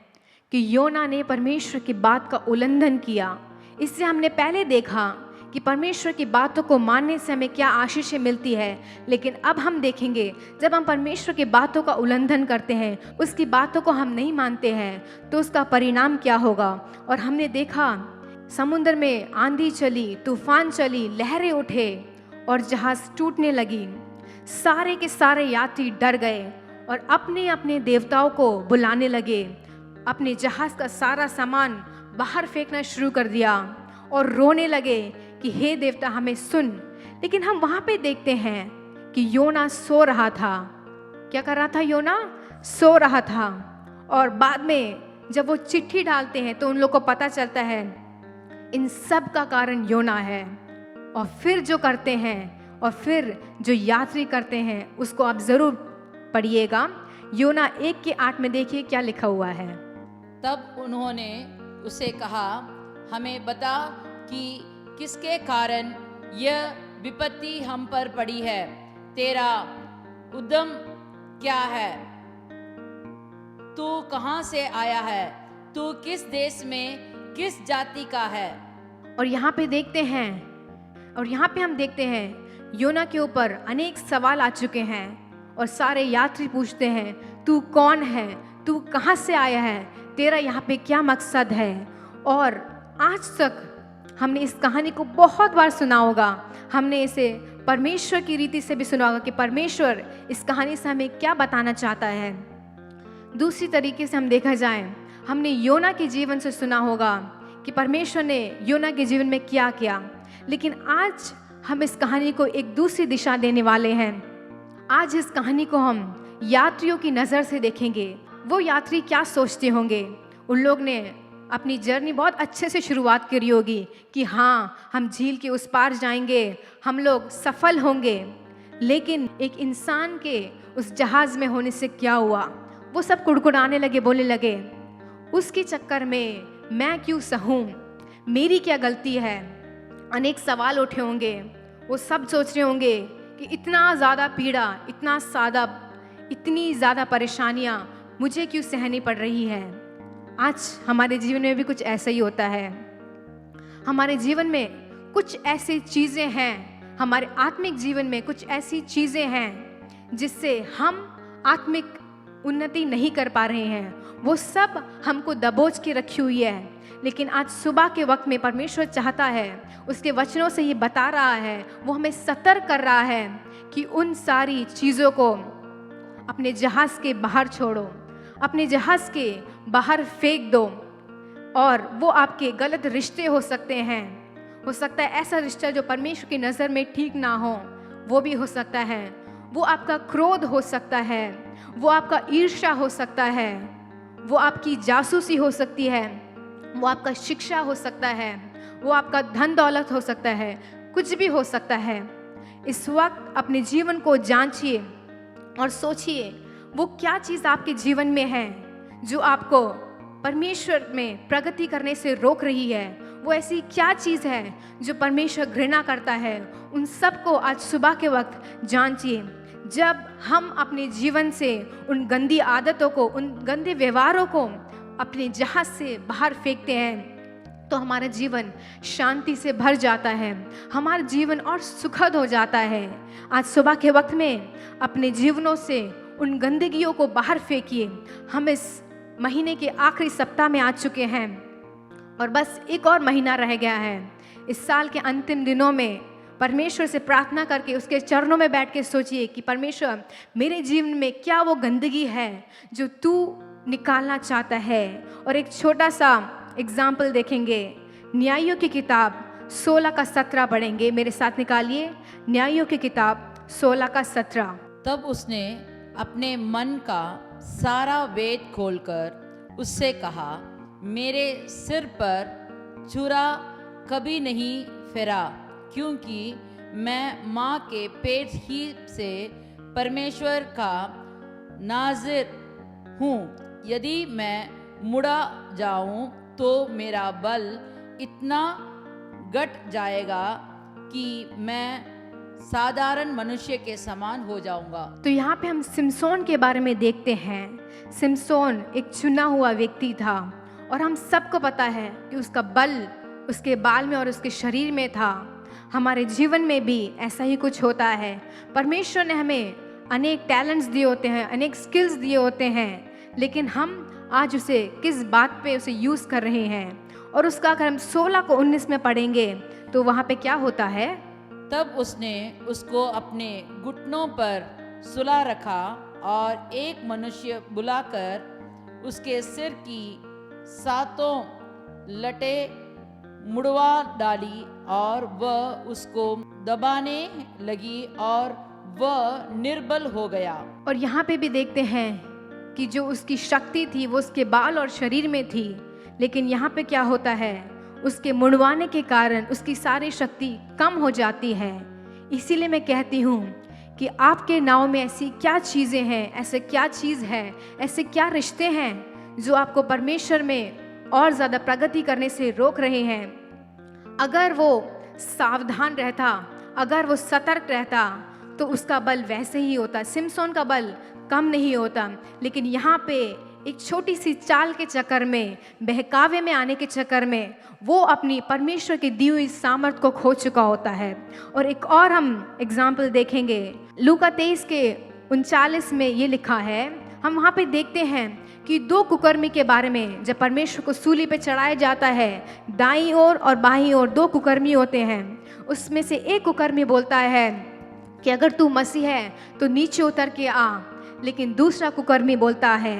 कि योना ने परमेश्वर की बात का उल्लंघन किया। इससे हमने पहले देखा कि परमेश्वर की बातों को मानने से हमें क्या आशीषें मिलती है, लेकिन अब हम देखेंगे जब हम परमेश्वर की बातों का उल्लंघन करते हैं, उसकी बातों को हम नहीं मानते हैं, तो उसका परिणाम क्या होगा। और हमने देखा समुद्र में आंधी चली, तूफान चली, लहरें उठे और जहाज टूटने लगी। सारे के सारे यात्री डर गए और अपने अपने देवताओं को बुलाने लगे, अपने जहाज का सारा सामान बाहर फेंकना शुरू कर दिया और रोने लगे कि हे देवता हमें सुन। लेकिन हम वहाँ पे देखते हैं कि योना सो रहा था। क्या कर रहा था योना? सो रहा था। और बाद में जब वो चिट्ठी डालते हैं तो उन लोग को पता चलता है इन सब का कारण योना है। और फिर जो करते हैं और फिर जो यात्री करते हैं उसको आप ज़रूर पढ़िएगा। योना 1:8 में देखिए क्या लिखा हुआ है। तब उन्होंने उसे कहा, हमें बता कि किसके कारण यह विपत्ति हम पर पड़ी है, तेरा उद्यम क्या है, तू कहाँ से आया है, तू किस देश में किस जाति का है। और यहाँ पे देखते हैं, और यहाँ पे हम देखते हैं योना के ऊपर अनेक सवाल आ चुके हैं और सारे यात्री पूछते हैं तू कौन है, तू कहाँ से आया है, तेरा यहाँ पे क्या मकसद है। और आज तक हमने इस कहानी को बहुत बार सुना होगा, हमने इसे परमेश्वर की रीति से भी सुना होगा कि परमेश्वर इस कहानी से हमें क्या बताना चाहता है। दूसरी तरीके से हम देखा जाए, हमने योना के जीवन से सुना होगा कि परमेश्वर ने योना के जीवन में क्या किया, लेकिन आज हम इस कहानी को एक दूसरी दिशा देने वाले हैं। आज इस कहानी को हम यात्रियों की नज़र से देखेंगे। वो यात्री क्या सोचते होंगे? उन लोग ने अपनी जर्नी बहुत अच्छे से शुरुआत करी होगी कि हाँ हम झील के उस पार जाएंगे, हम लोग सफल होंगे। लेकिन एक इंसान के उस जहाज़ में होने से क्या हुआ? वो सब कुड़कुड़ाने लगे, बोलने लगे उसके चक्कर में मैं क्यों सहूँ, मेरी क्या गलती है। अनेक सवाल उठे होंगे, वो सब सोच रहे होंगे कि इतना ज़्यादा पीड़ा, इतनी ज़्यादा परेशानियाँ मुझे क्यों सहनी पड़ रही है। आज हमारे जीवन में भी कुछ ऐसा ही होता है। हमारे जीवन में कुछ ऐसी चीज़ें हैं, हमारे आत्मिक जीवन में कुछ ऐसी चीज़ें हैं जिससे हम आत्मिक उन्नति नहीं कर पा रहे हैं, वो सब हमको दबोच के रखी हुई है। लेकिन आज सुबह के वक्त में परमेश्वर चाहता है, उसके वचनों से ये बता रहा है, वो हमें सतर्क कर रहा है कि उन सारी चीज़ों को अपने जहाज के बाहर छोड़ो, अपने जहाज के बाहर फेंक दो। और वो आपके गलत रिश्ते हो सकते हैं, हो सकता है ऐसा रिश्ता जो परमेश्वर की नज़र में ठीक ना हो, वो भी हो सकता है। वो आपका क्रोध हो सकता है, वो आपका ईर्ष्या हो सकता है, वो आपकी जासूसी हो सकती है, वो आपका शिक्षा हो सकता है, वो आपका धन दौलत हो सकता है, कुछ भी हो सकता है। इस वक्त अपने जीवन को जांचिए और सोचिए वो क्या चीज़ आपके जीवन में है जो आपको परमेश्वर में प्रगति करने से रोक रही है। वो ऐसी क्या चीज़ है जो परमेश्वर घृणा करता है। उन सब को आज सुबह के वक्त जांचिए। जब हम अपने जीवन से उन गंदी आदतों को, उन गंदे व्यवहारों को अपने जहाज से बाहर फेंकते हैं तो हमारा जीवन शांति से भर जाता है, हमारा जीवन और सुखद हो जाता है। आज सुबह के वक्त में अपने जीवनों से उन गंदगियों को बाहर फेंकिए। हम इस महीने के आखिरी सप्ताह में आ चुके हैं और बस एक और महीना रह गया है। इस साल के अंतिम दिनों में परमेश्वर से प्रार्थना करके उसके चरणों में बैठ के सोचिए कि परमेश्वर, मेरे जीवन में क्या वो गंदगी है जो तू निकालना चाहता है। और एक छोटा सा एग्जाम्पल देखेंगे। न्यायों की किताब 16 का 17 पढ़ेंगे, मेरे साथ निकालिए। न्यायों की किताब 16 का 17। तब उसने अपने मन का सारा वेद खोलकर उससे कहा, मेरे सिर पर छुरा कभी नहीं फेरा, क्योंकि मैं माँ के पेट ही से परमेश्वर का नाज़िर हूँ। यदि मैं मुड़ा जाऊँ तो मेरा बल इतना घट जाएगा कि मैं साधारण मनुष्य के समान हो जाऊंगा। तो यहाँ पे हम सिमसोन के बारे में देखते हैं। सिमसोन एक चुना हुआ व्यक्ति था और हम सबको पता है कि उसका बल उसके बाल में और उसके शरीर में था। हमारे जीवन में भी ऐसा ही कुछ होता है। परमेश्वर ने हमें अनेक टैलेंट्स दिए होते हैं, अनेक स्किल्स दिए होते हैं, लेकिन हम आज उसे किस बात पे उसे यूज़ कर रहे हैं। और उसका अगर हम 16 को 19 में पढ़ेंगे तो वहाँ पे क्या होता है। तब उसने उसको अपने घुटनों पर सुला रखा और एक मनुष्य बुलाकर उसके सिर की 7 लटें मुड़वा डाली और वह उसको दबाने लगी और वह निर्बल हो गया। और यहाँ पे भी देखते हैं कि जो उसकी शक्ति थी वो उसके बाल और शरीर में थी, लेकिन यहाँ पे क्या होता है, उसके मुड़वाने के कारण उसकी सारी शक्ति कम हो जाती है। इसीलिए मैं कहती हूँ कि आपके नाव में ऐसी क्या चीज़ें हैं, ऐसे क्या चीज़ है, ऐसे क्या रिश्ते हैं जो आपको परमेश्वर में और ज़्यादा प्रगति करने से रोक रहे हैं। अगर वो सावधान रहता, अगर वो सतर्क रहता तो उसका बल वैसे ही होता, सिमसोन का बल कम नहीं होता। लेकिन यहाँ पे एक छोटी सी चाल के चक्कर में, बहकावे में आने के चक्कर में वो अपनी परमेश्वर की दी हुई सामर्थ को खो चुका होता है। और एक और हम एग्जाम्पल देखेंगे, लूका 23 के 39 में ये लिखा है। हम वहाँ पे देखते हैं कि 2 कुकर्मी के बारे में, जब परमेश्वर को सूली पे चढ़ाया जाता है, दाईं ओर और बाईं ओर 2 कुकर्मी होते हैं। उसमें से एक कुकर्मी बोलता है कि अगर तू मसीह है तो नीचे उतर के आ, लेकिन दूसरा कुकर्मी बोलता है,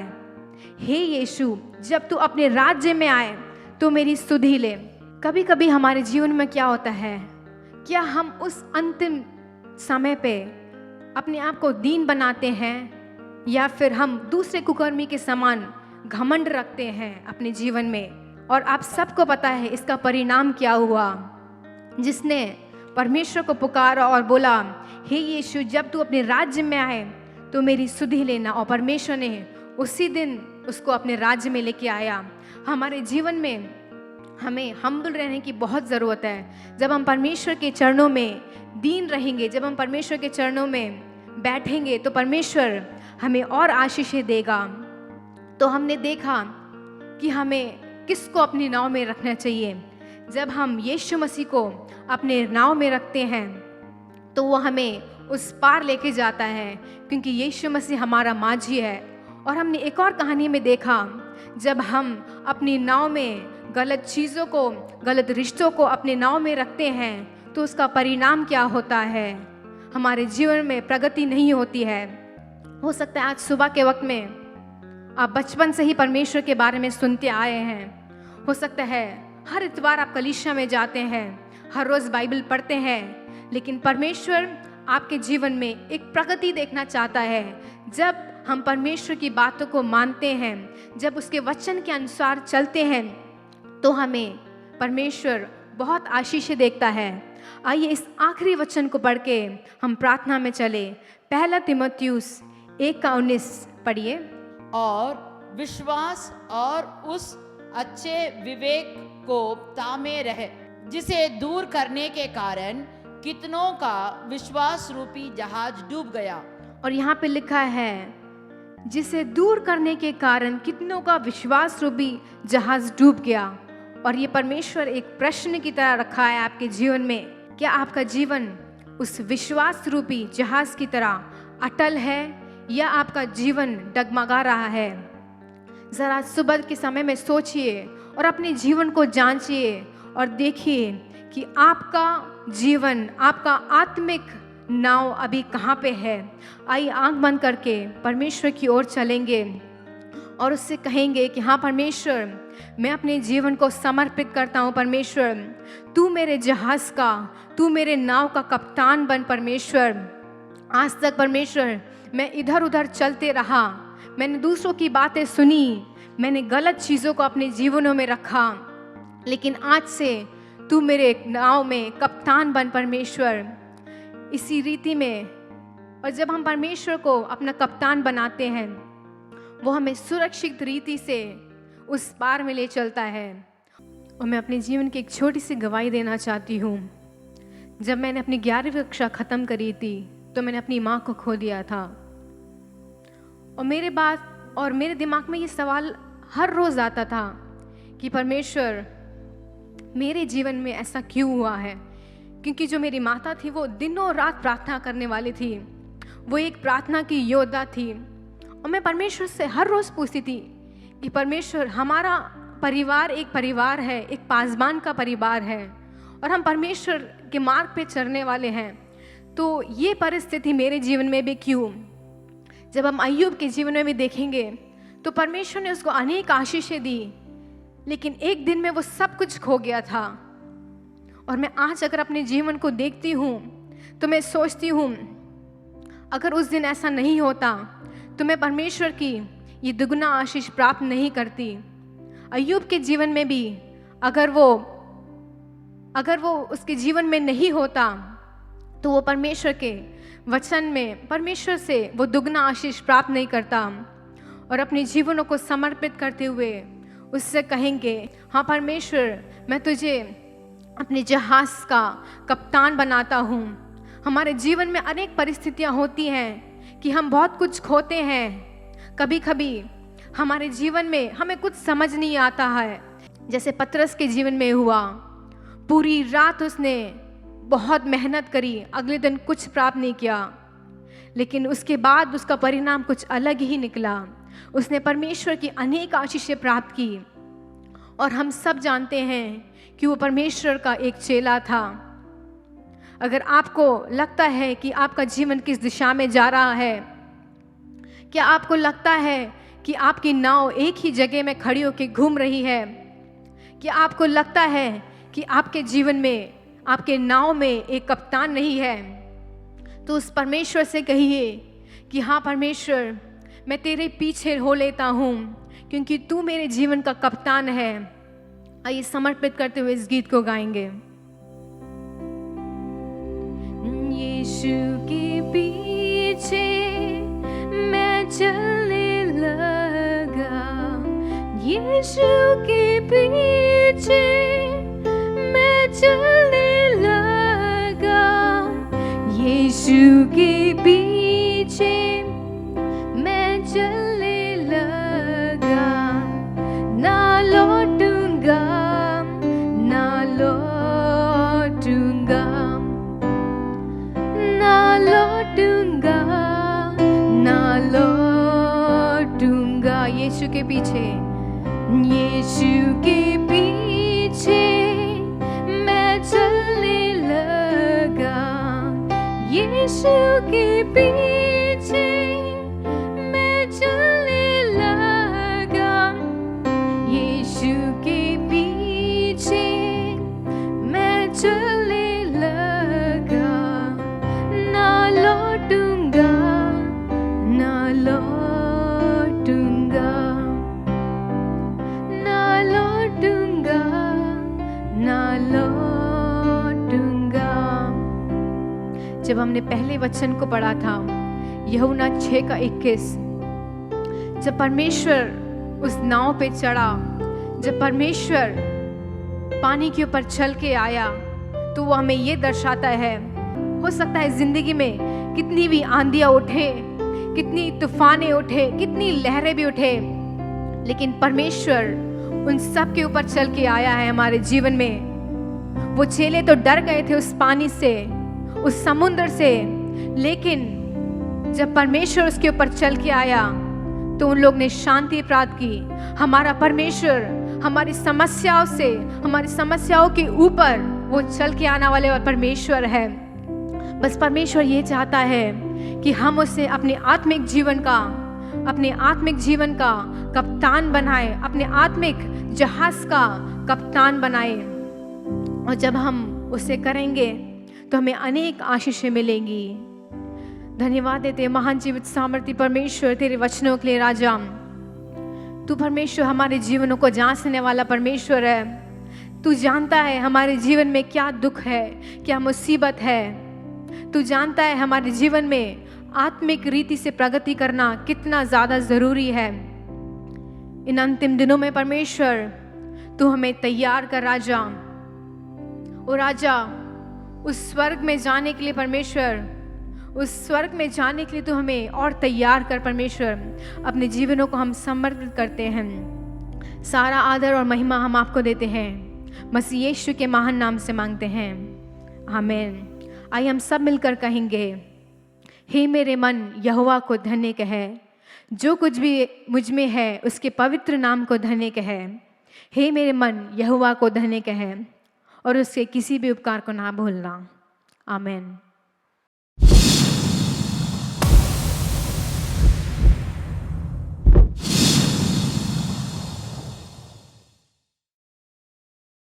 हे यीशु, जब तू अपने राज्य में आए तो मेरी सुधि ले। कभी कभी हमारे जीवन में क्या होता है, क्या हम उस अंतिम समय पे अपने आप को दीन बनाते हैं या फिर हम दूसरे कुकर्मी के समान घमंड रखते हैं अपने जीवन में। और आप सबको पता है इसका परिणाम क्या हुआ। जिसने परमेश्वर को पुकारा और बोला, हे यीशु, जब तू अपने राज्य में आए तो मेरी सुधि लेना, और परमेश्वर ने उसी दिन उसको अपने राज्य में लेके आया। हमारे जीवन में हमें हम्बल रहने की बहुत ज़रूरत है। जब हम परमेश्वर के चरणों में दीन रहेंगे, जब हम परमेश्वर के चरणों में बैठेंगे तो परमेश्वर हमें और आशीषें देगा। तो हमने देखा कि हमें किसको अपनी नाव में रखना चाहिए। जब हम यीशु मसीह को अपने नाव में रखते हैं तो वो हमें उस पार लेके जाता है, क्योंकि यीशु मसीह हमारा माझी है। और हमने एक और कहानी में देखा, जब हम अपनी नाव में गलत चीज़ों को, गलत रिश्तों को अपने नाव में रखते हैं तो उसका परिणाम क्या होता है, हमारे जीवन में प्रगति नहीं होती है। हो सकता है आज सुबह के वक्त में आप बचपन से ही परमेश्वर के बारे में सुनते आए हैं। हो सकता है हर इतवार आप कलीसिया में जाते हैं, हर रोज़ बाइबल पढ़ते हैं, लेकिन परमेश्वर आपके जीवन में एक प्रगति देखना चाहता है। जब हम परमेश्वर की बातों को मानते हैं, जब उसके वचन के अनुसार चलते हैं, तो हमें परमेश्वर बहुत आशीष देता है। आइए इस आखिरी वचन को पढ़ के हम प्रार्थना में चले। 1 तीमुथियुस 1:19 पढ़िए। और विश्वास और उस अच्छे विवेक को तामे रहे, जिसे दूर करने के कारण कितनों का विश्वास रूपी जहाज डूब गया। और यहाँ पे लिखा है, जिसे दूर करने के कारण कितनों का विश्वास रूपी जहाज डूब गया। और ये परमेश्वर एक प्रश्न की तरह रखा है आपके जीवन में, क्या आपका जीवन उस विश्वास रूपी जहाज की तरह अटल है या आपका जीवन डगमगा रहा है? ज़रा सुबह के समय में सोचिए और अपने जीवन को जांचिए और देखिए कि आपका जीवन, आपका आत्मिक नाव अभी कहाँ पे है। आइए आंख बंद करके परमेश्वर की ओर चलेंगे और उससे कहेंगे कि हाँ परमेश्वर, मैं अपने जीवन को समर्पित करता हूँ। परमेश्वर, तू मेरे जहाज का, तू मेरे नाव का कप्तान बन। परमेश्वर, आज तक परमेश्वर मैं इधर उधर चलते रहा, मैंने दूसरों की बातें सुनी, मैंने गलत चीज़ों को अपने जीवनों में रखा, लेकिन आज से तू मेरे नाव में कप्तान बन। परमेश्वर, इसी रीति में, और जब हम परमेश्वर को अपना कप्तान बनाते हैं, वो हमें सुरक्षित रीति से उस पार में ले चलता है। और मैं अपने जीवन की एक छोटी सी गवाही देना चाहती हूँ। जब मैंने अपनी 11वीं कक्षा ख़त्म करी थी तो मैंने अपनी माँ को खो दिया था। और मेरे दिमाग में ये सवाल हर रोज़ आता था कि परमेश्वर, मेरे जीवन में ऐसा क्यों हुआ है? क्योंकि जो मेरी माता थी वो दिनों रात प्रार्थना करने वाली थी, वो एक प्रार्थना की योद्धा थी। और मैं परमेश्वर से हर रोज़ पूछती थी कि परमेश्वर, हमारा परिवार एक परिवार है, एक पासबान का परिवार है, और हम परमेश्वर के मार्ग पे चलने वाले हैं, तो ये परिस्थिति मेरे जीवन में भी क्यों? जब हम अय्यूब के जीवन में भी देखेंगे तो परमेश्वर ने उसको अनेक आशीषें दी, लेकिन एक दिन में वो सब कुछ खो गया था। और मैं आज अगर अपने जीवन को देखती हूँ तो मैं सोचती हूँ, अगर उस दिन ऐसा नहीं होता तो मैं परमेश्वर की ये दुगना आशीष प्राप्त नहीं करती। अय्यूब के जीवन में भी अगर वो उसके जीवन में नहीं होता तो वो परमेश्वर के वचन में, परमेश्वर से वो दुगना आशीष प्राप्त नहीं करता। और अपने जीवनों को समर्पित करते हुए उससे कहेंगे, हाँ परमेश्वर, मैं तुझे अपने जहाज का कप्तान बनाता हूँ। हमारे जीवन में अनेक परिस्थितियाँ होती हैं कि हम बहुत कुछ खोते हैं। कभी कभी हमारे जीवन में हमें कुछ समझ नहीं आता है, जैसे पतरस के जीवन में हुआ। पूरी रात उसने बहुत मेहनत करी, अगले दिन कुछ प्राप्त नहीं किया, लेकिन उसके बाद उसका परिणाम कुछ अलग ही निकला। उसने परमेश्वर की अनेक आशीषें प्राप्त की, और हम सब जानते हैं कि वो परमेश्वर का एक चेला था। अगर आपको लगता है कि आपका जीवन किस दिशा में जा रहा है, क्या आपको लगता है कि आपकी नाव एक ही जगह में खड़ी होकर घूम रही है? क्या आपको लगता है कि आपके जीवन में, आपके नाव में एक कप्तान नहीं है? तो उस परमेश्वर से कहिए कि हाँ परमेश्वर, मैं तेरे पीछे हो लेता हूँ, क्योंकि तू मेरे जीवन का कप्तान है। आइए समर्पित करते हुए इस गीत को गाएंगे। यीशु के पीछे मैं चलने लगा, यीशु के पीछे मैं चलने लगा, यीशु के पीछे मैं चलने लगा। ना लौटूंगा, ना लौटूंगा, ना लौट जब हमने पहले वचन को पढ़ा था, यूहन्ना 6:21, जब परमेश्वर उस नाव पे चढ़ा, जब परमेश्वर पानी के ऊपर चल के आया, तो वो हमें ये दर्शाता है, हो सकता है जिंदगी में कितनी भी आंधियां उठे, कितनी तूफानें उठे, कितनी लहरें भी उठे, लेकिन परमेश्वर उन सब के ऊपर चल के आया है हमारे जीवन में। वो चेले तो डर गए थे उस पानी से, उस समुद्र से, लेकिन जब परमेश्वर उसके ऊपर चल के आया तो उन लोग ने शांति प्राप्त की। हमारा परमेश्वर हमारी समस्याओं से, हमारी समस्याओं के ऊपर वो चल के आने वाले परमेश्वर है। बस परमेश्वर ये चाहता है कि हम उसे अपने आत्मिक जीवन का कप्तान बनाए, अपने आत्मिक जहाज का कप्तान बनाए। और जब हम उसे करेंगे तो हमें अनेक आशीषें मिलेंगी। धन्यवाद देते महान जीवित सामर्थ्य परमेश्वर तेरे वचनों के लिए। राजा, तू परमेश्वर हमारे जीवनों को जांचने वाला परमेश्वर है। तू जानता है हमारे जीवन में क्या दुख है, क्या मुसीबत है। तू जानता है हमारे जीवन में आत्मिक रीति से प्रगति करना कितना ज़्यादा ज़रूरी है। इन अंतिम दिनों में परमेश्वर तू हमें तैयार कर राजा। ओ राजा, उस स्वर्ग में जाने के लिए परमेश्वर, उस स्वर्ग में जाने के लिए तू हमें और तैयार कर परमेश्वर। अपने जीवनों को हम समर्पित करते हैं। सारा आदर और महिमा हम आपको देते हैं। मसीह यीशु के महान नाम से मांगते हैं, आमीन। आइए हम सब मिलकर कहेंगे, हे मेरे मन यहोवा को धन्य कहे, जो कुछ भी मुझ में है उसके पवित्र नाम को धन्य कहे। हे मेरे मन यहोवा को धन्य कहे और उसके किसी भी उपकार को ना भूलना। आमीन।